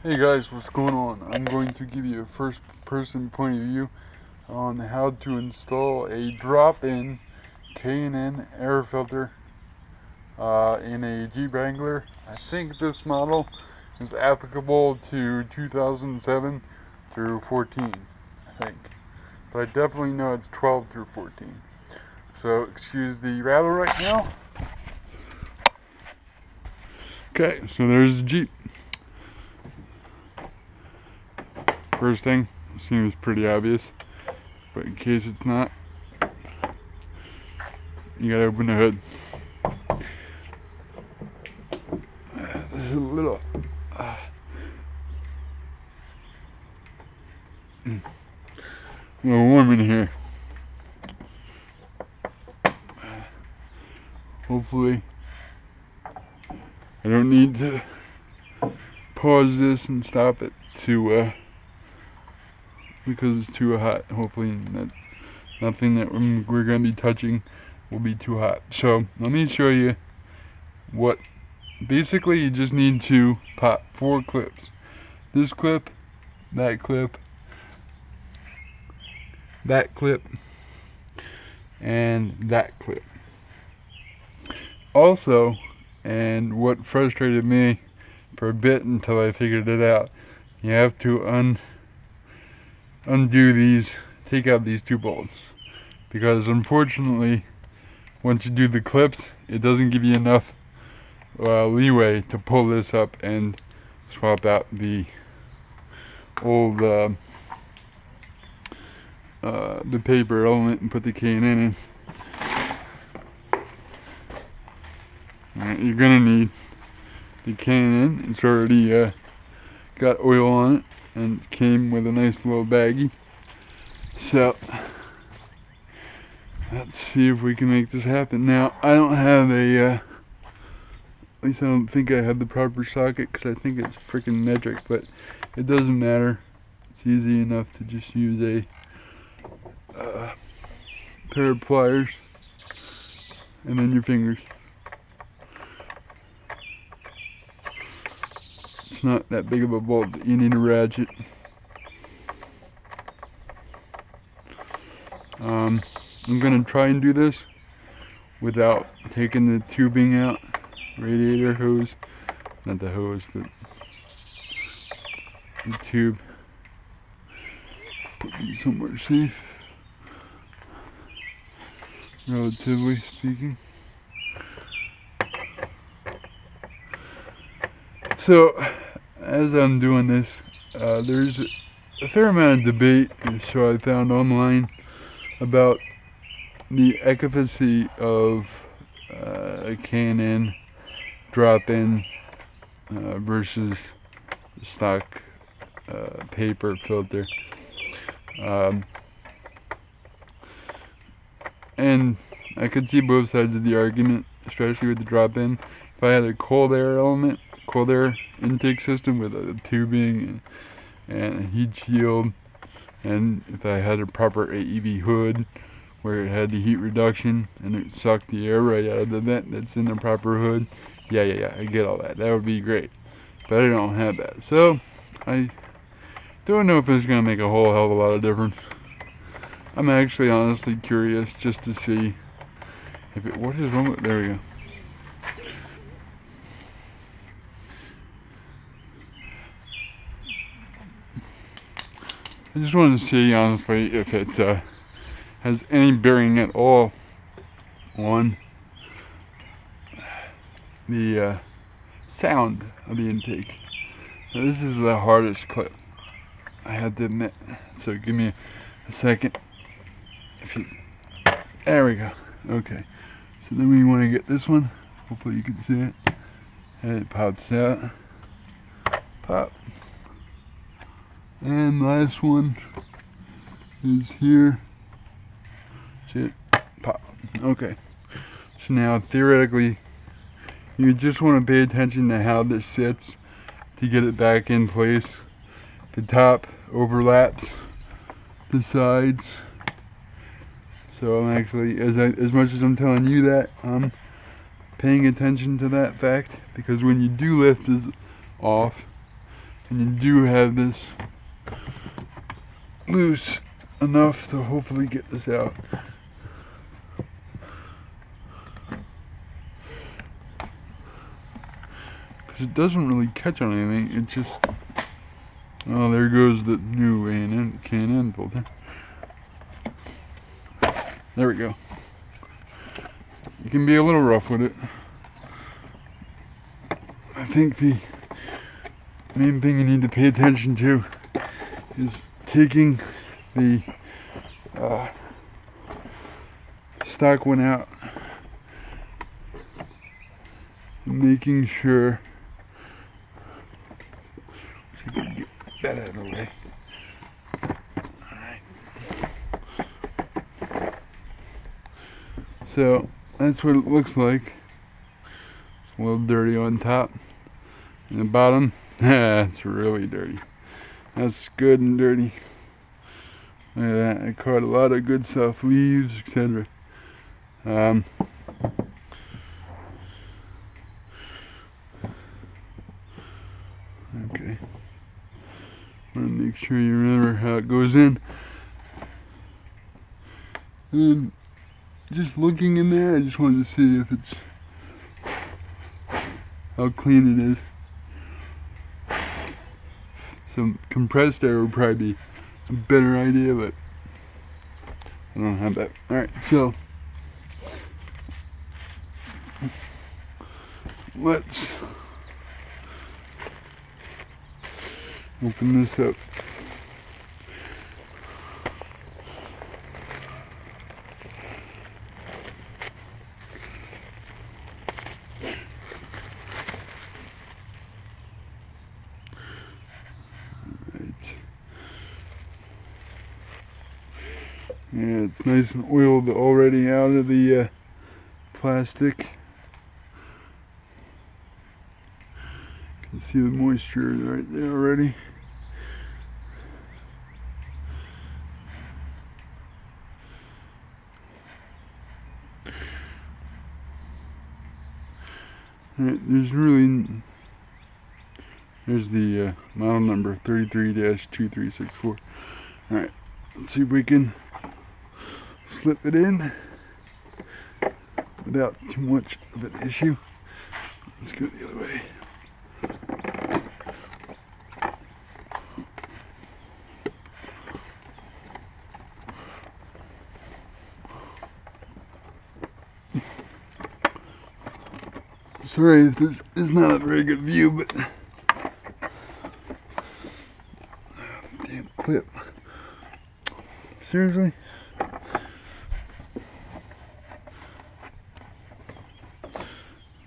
Hey guys, what's going on? I'm going to give you a first person point of view on how to install a drop-in K&N air filter in a Jeep Wrangler. I think this model is applicable to 2007 through 14, I think. But I definitely know it's 12 through 14. So excuse the rattle right now. Okay, so there's the Jeep. First thing, seems pretty obvious, but in case it's not, you gotta open the hood. This is a little warm in here. Hopefully, I don't need to pause this and stop it to because it's too hot. Hopefully nothing that we're going to be touching will be too hot. So let me show you what. Basically, you just need to pop 4 clips. This clip, that clip, that clip, and that clip. Also, and what frustrated me for a bit until I figured it out, you have to undo these, take out these 2 bolts, because unfortunately once you do the clips, it doesn't give you enough leeway to pull this up and swap out the old the paper element and put the K&N in. Alright, you're gonna need the K&N. It's already got oil on it and came with a nice little baggie. So let's see if we can make this happen. Now I don't have a at least I don't think I have the proper socket, because I think it's freaking metric, but it doesn't matter. It's easy enough to just use a pair of pliers and then your fingers. It's not that big of a bolt that you need a ratchet. I'm going to try and do this without taking the tubing out. Radiator hose, not the hose, but the tube. Put these somewhere safe, relatively speaking. So, as I'm doing this, there's a fair amount of debate, so I found online, about the efficacy of a K&N drop-in versus stock paper filter, and I could see both sides of the argument, especially with the drop-in. If I had a cold air element, cold air intake system with a tubing and a heat shield, and if I had a proper AEV hood where it had the heat reduction and it sucked the air right out of the vent that's in the proper hood, yeah, I get all that. That would be great. But I don't have that. So, I don't know if it's going to make a whole hell of a lot of difference. I'm actually honestly curious just to see if it, what is wrong with, there we go. I just want to see, honestly, if it has any bearing at all on the sound of the intake. Now, this is the hardest clip, I have to admit. So give me a second. There we go. Okay. So then we want to get this one. Hopefully you can see it. And it pops out. Pop. And last one is here. See it? Pop. Okay. So now theoretically, you just want to pay attention to how this sits to get it back in place. The top overlaps the sides. So I'm actually, as much as I'm telling you that, I'm paying attention to that fact, because when you do lift this off and you do have this loose enough to hopefully get this out. Because it doesn't really catch on anything, it just... Oh, there goes the new can end filter. There we go. You can be a little rough with it. I think the main thing you need to pay attention to is taking the stock one out and making sure you can get that out of the way. Alright. So that's what it looks like. It's a little dirty on top. And the bottom, it's really dirty. That's good and dirty. Look at that. I caught a lot of good stuff, leaves, etc. Okay. Want to make sure you remember how it goes in. And just looking in there, I just wanted to see if it's how clean it is. Some compressed air would probably be a better idea, but I don't have that. Alright, so let's open this up. Yeah, it's nice and oiled already out of the plastic. You can see the moisture right there already. Alright, there's the model number 33-2364. Alright, let's see if we can slip it in without too much of an issue. Let's go the other way. Sorry if this is not a very good view, but damn clip. Seriously?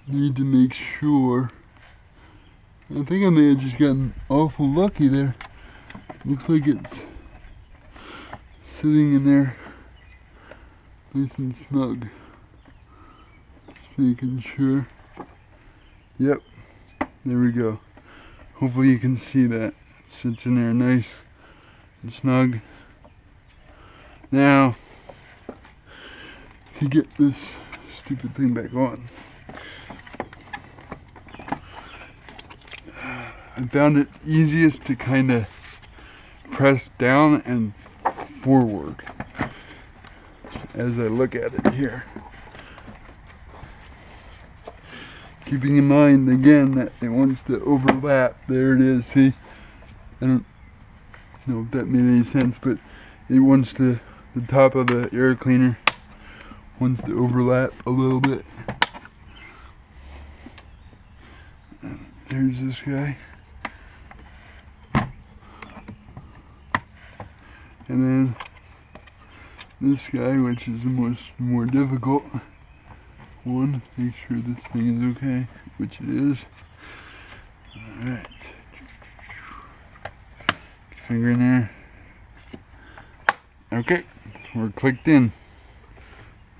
Need to make sure. I think I may have just gotten awful lucky there. Looks like it's sitting in there nice and snug. Just making sure. Yep, there we go. Hopefully you can see that. It sits in there nice and snug. Now, to get this stupid thing back on, I found it easiest to kind of press down and forward as I look at it here. Keeping in mind again that it wants to overlap. There it is, see? I don't know if that made any sense, but it wants to, the top of the air cleaner wants to overlap a little bit. There's this guy. And then this guy, which is the more difficult one. Make sure this thing is okay, which it is. Alright. Finger in there. Okay, we're clicked in.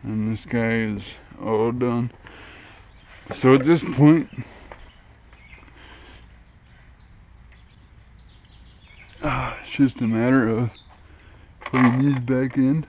And this guy is all done. So at this point, it's just a matter of putting these back in.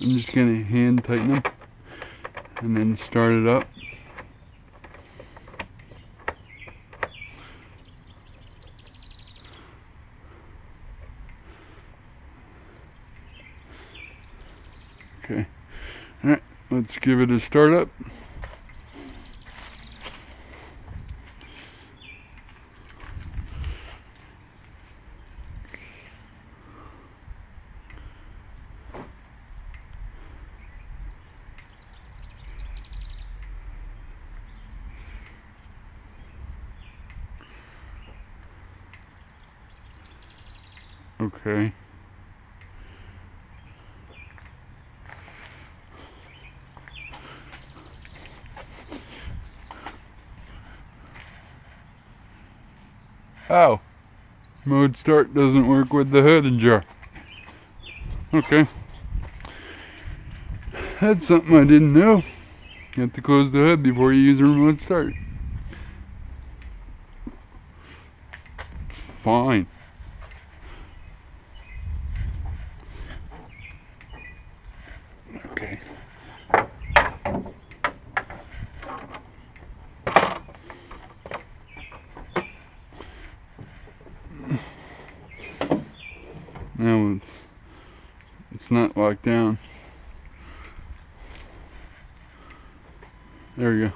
I'm just going to hand tighten them and then start it up. Okay, alright, let's give it a start up. Okay. Oh, mode start doesn't work with the hood and jar. Okay. That's something I didn't know. You have to close the hood before you use the remote start. Fine. Okay. Now it's not locked down. There we go.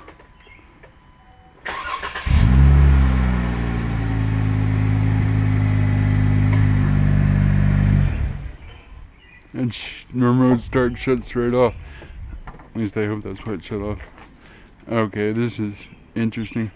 And remote start shuts right off. At least I hope that's what it shut off. Okay, this is interesting.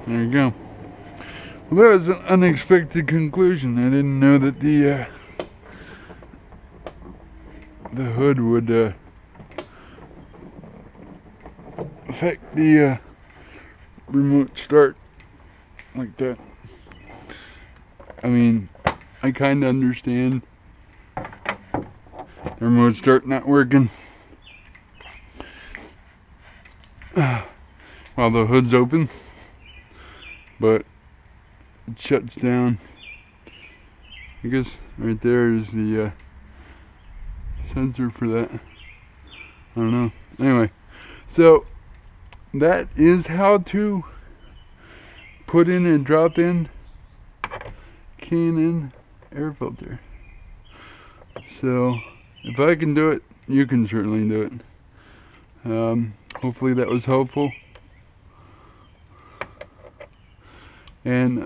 There you go. Well, that was an unexpected conclusion. I didn't know that the hood would affect the remote start like that. I mean, I kind of understand the remote start not working while the hood's open, but it shuts down. I guess right there is the sensor for that. I don't know. Anyway, so that is how to put in and drop in K&N air filter. So if I can do it, you can certainly do it. Hopefully that was helpful. And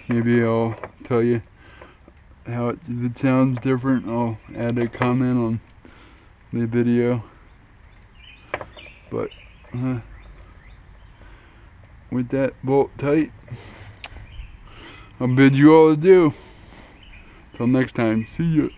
maybe I'll tell you how if it sounds different, I'll add a comment on the video. But with that bolt tight, I'll bid you all adieu. Till next time, see ya.